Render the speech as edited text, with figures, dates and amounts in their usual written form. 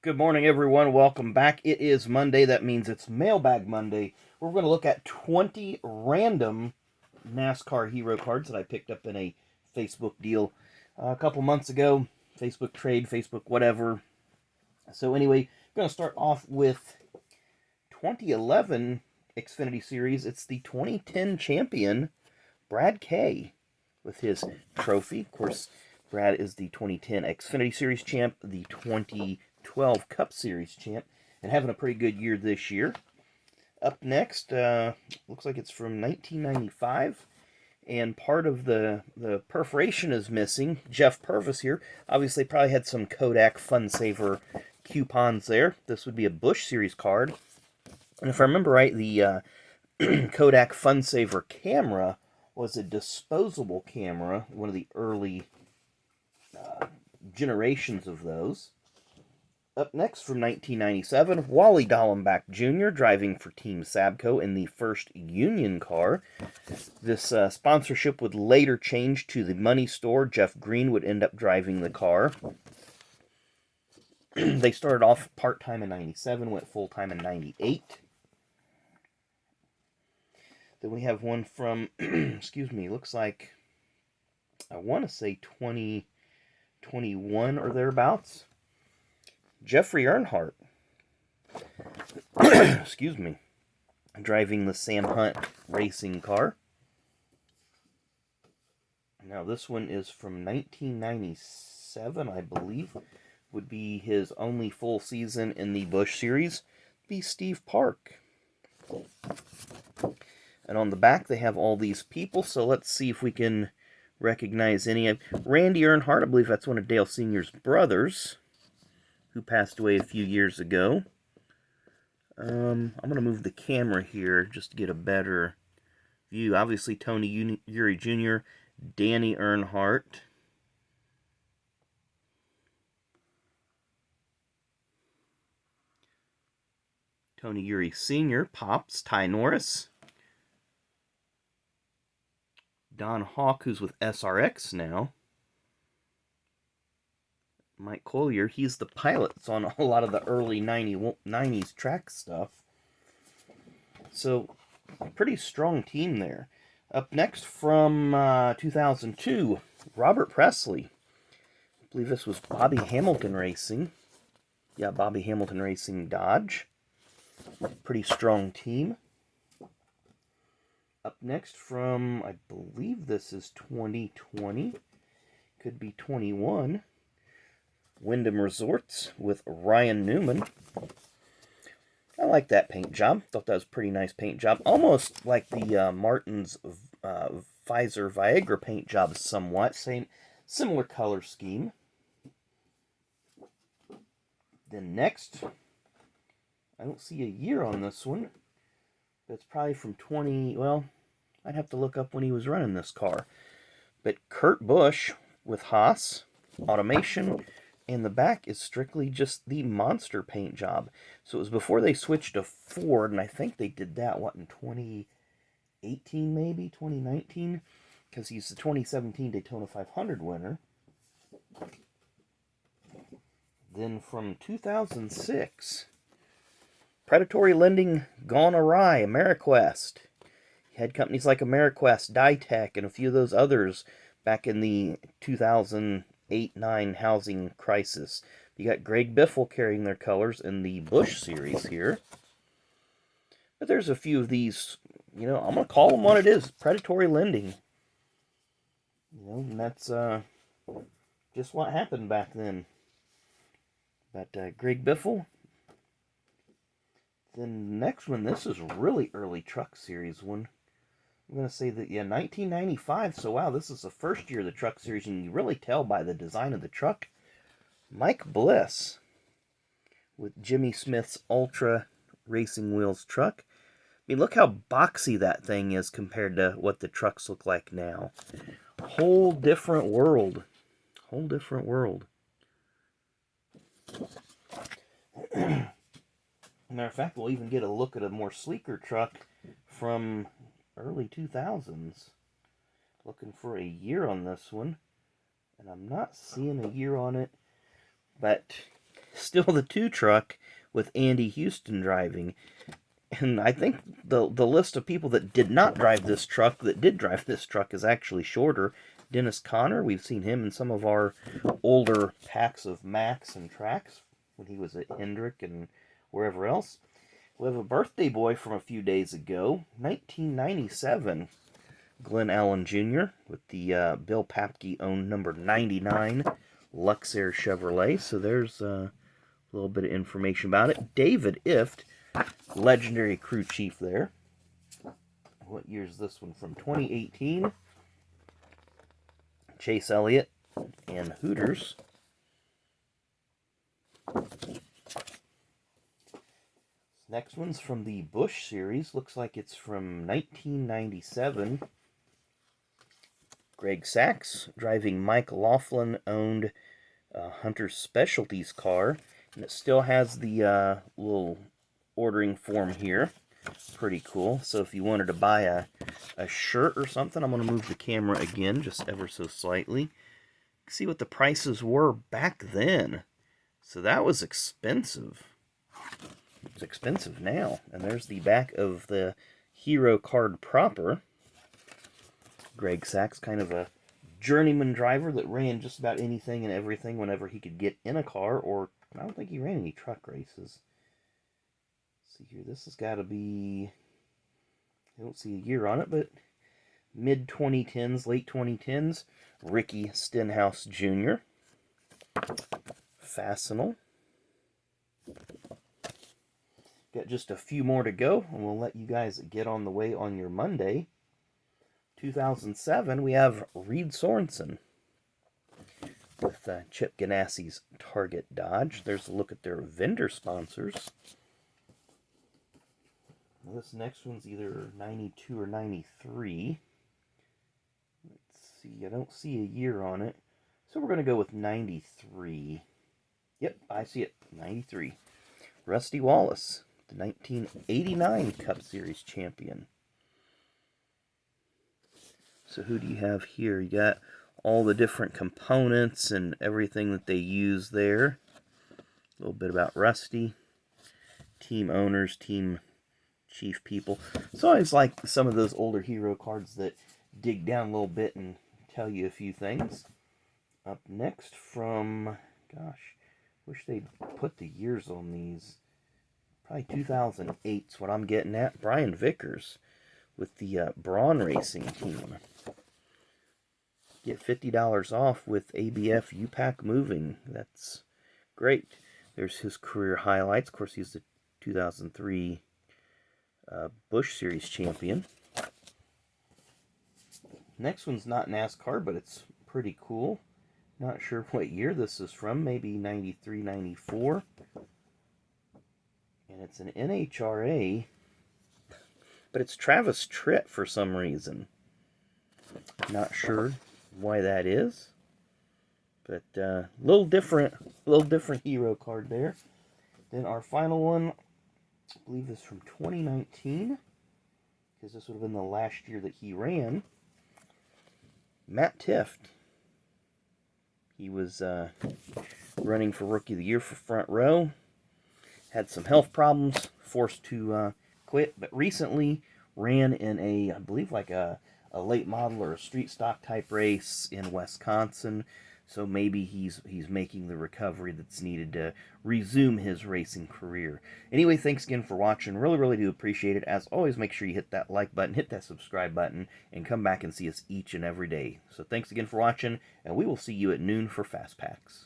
Good morning, everyone. Welcome back. It is Monday. That means it's Mailbag Monday. We're going to look at 20 random NASCAR hero cards that I picked up in a Facebook deal a couple months ago. Facebook trade, Facebook whatever. So anyway, I'm going to start off with 2011 Xfinity Series. It's the 2010 champion, Brad K, with his trophy. Of course, Brad is the 2010 Xfinity Series champ, the 2012 Cup Series champ, and having a pretty good year this year. Up next, looks like it's from 1995, and part of the perforation is missing. Jeff Purvis here. Obviously, probably had some Kodak Fun Saver coupons there. This would be a Busch Series card. And if I remember right, the Kodak Fun Saver camera was a disposable camera, one of the early generations of those. Up next from 1997, Wally Dallenbach Jr. driving for Team Sabco in the first Union car. This sponsorship would later change to the Money Store. Jeff Green would end up driving the car. They started off part-time in 97, went full-time in 98. Then we have one from, excuse me, looks like, I want to say 2021 or thereabouts. Jeffrey Earnhardt, excuse me, driving the Sam Hunt racing car. Now this one is from 1997, I believe, would be his only full season in the Busch Series, be Steve Park. And on the back they have all these people, so let's see if we can recognize any. Randy Earnhardt, I believe that's one of Dale Sr.'s brothers, who passed away a few years ago. I'm going to move the camera here just to get a better view. Obviously, Tony Eury Jr., Danny Earnhardt, Tony Eury Sr., Pops, Ty Norris, Don Hawk, who's with SRX now, Mike Collier, he's the pilot that's on a lot of the early 90s track stuff. So, a pretty strong team there. Up next from 2002, Robert Presley. I believe this was Bobby Hamilton Racing. Yeah, Bobby Hamilton Racing Dodge. Pretty strong team. Up next from, I believe this is 2020. Could be 21. Wyndham Resorts with Ryan Newman. I like that paint job. Thought that was a pretty nice paint job. Almost like the Martin's Pfizer Viagra paint job somewhat. Similar color scheme. Then next, I don't see a year on this one. That's probably from 20, well, I'd have to look up when he was running this car. But Kurt Busch with Haas, Automation, and the back is strictly just the Monster paint job. So it was before they switched to Ford, and I think they did that, in 2018 maybe? 2019? Because he's the 2017 Daytona 500 winner. Then from 2006, Predatory Lending gone awry, AmeriQuest. You had companies like AmeriQuest, Dytek, and a few of those others back in the 2008-9 housing crisis. You got Greg Biffle carrying their colors in the Busch Series here. But there's a few of these, I'm going to call them what it is, predatory lending. And that's just what happened back then. But Greg Biffle. Then the next one, this is really early Truck Series one. I'm going to say that, 1995. So, wow, this is the first year of the Truck Series, and you really tell by the design of the truck. Mike Bliss with Jimmy Smith's Ultra Racing Wheels truck. I mean, look how boxy that thing is compared to what the trucks look like now. Whole different world. Whole different world. Matter of fact, we'll even get a look at a more sleeker truck from early 2000s. Looking for a year on this one. And I'm not seeing a year on it. But still the 2 truck with Andy Houston driving. And I think the list of people that did not drive this truck, that did drive this truck, is actually shorter. Dennis Conner, we've seen him in some of our older packs of Max and Tracks when he was at Hendrick and wherever else. We have a birthday boy from a few days ago, 1997. Glenn Allen Jr. with the Bill Papke owned number 99 Luxair Chevrolet. So there's a little bit of information about it. David Ift, legendary crew chief there. What year is this one from? 2018. Chase Elliott and Hooters. Next one's from the Busch series. Looks like it's from 1997. Greg Sachs driving Mike Laughlin-owned Hunter Specialties car. And it still has the little ordering form here. Pretty cool. So if you wanted to buy a shirt or something, I'm going to move the camera again just ever so slightly. See what the prices were back then. So that was expensive. It's expensive now. And there's the back of the Hero card proper. Greg Sachs, kind of a journeyman driver that ran just about anything and everything whenever he could get in a car, or I don't think he ran any truck races. Let's see here, this has got to be, I don't see a year on it, but mid-2010s, late 2010s. Ricky Stenhouse Jr. Fastenal. Got just a few more to go, and we'll let you guys get on the way on your Monday. 2007, we have Reed Sorensen with Chip Ganassi's Target Dodge. There's a look at their vendor sponsors. This next one's either 92 or 93. Let's see, I don't see a year on it. So we're going to go with 93. Yep, I see it, 93. Rusty Wallace, the 1989 Cup Series champion. So who do you have here? You got all the different components and everything that they use there. A little bit about Rusty. Team owners, team chief people. So I always like some of those older Hero cards that dig down a little bit and tell you a few things. Up next from, gosh, wish they'd put the years on these. Probably 2008 is what I'm getting at. Brian Vickers with the Braun Racing team. Get $50 off with ABF U-Pack Moving. That's great. There's his career highlights. Of course, he's the 2003 Busch Series champion. Next one's not NASCAR, but it's pretty cool. Not sure what year this is from. Maybe 93, 94. And it's an NHRA, but it's Travis Tritt for some reason. Not sure why that is, but little different Hero card there. Then our final one, I believe this is from 2019, because this would have been the last year that he ran. Matt Tifft. He was running for Rookie of the Year for Front Row. Had some health problems, forced to quit, but recently ran in a, I believe, like a late model or a street stock type race in Wisconsin. So maybe he's making the recovery that's needed to resume his racing career. Anyway, thanks again for watching. Really, really do appreciate it. As always, make sure you hit that like button, hit that subscribe button, and come back and see us each and every day. So thanks again for watching, and we will see you at noon for Fast Packs.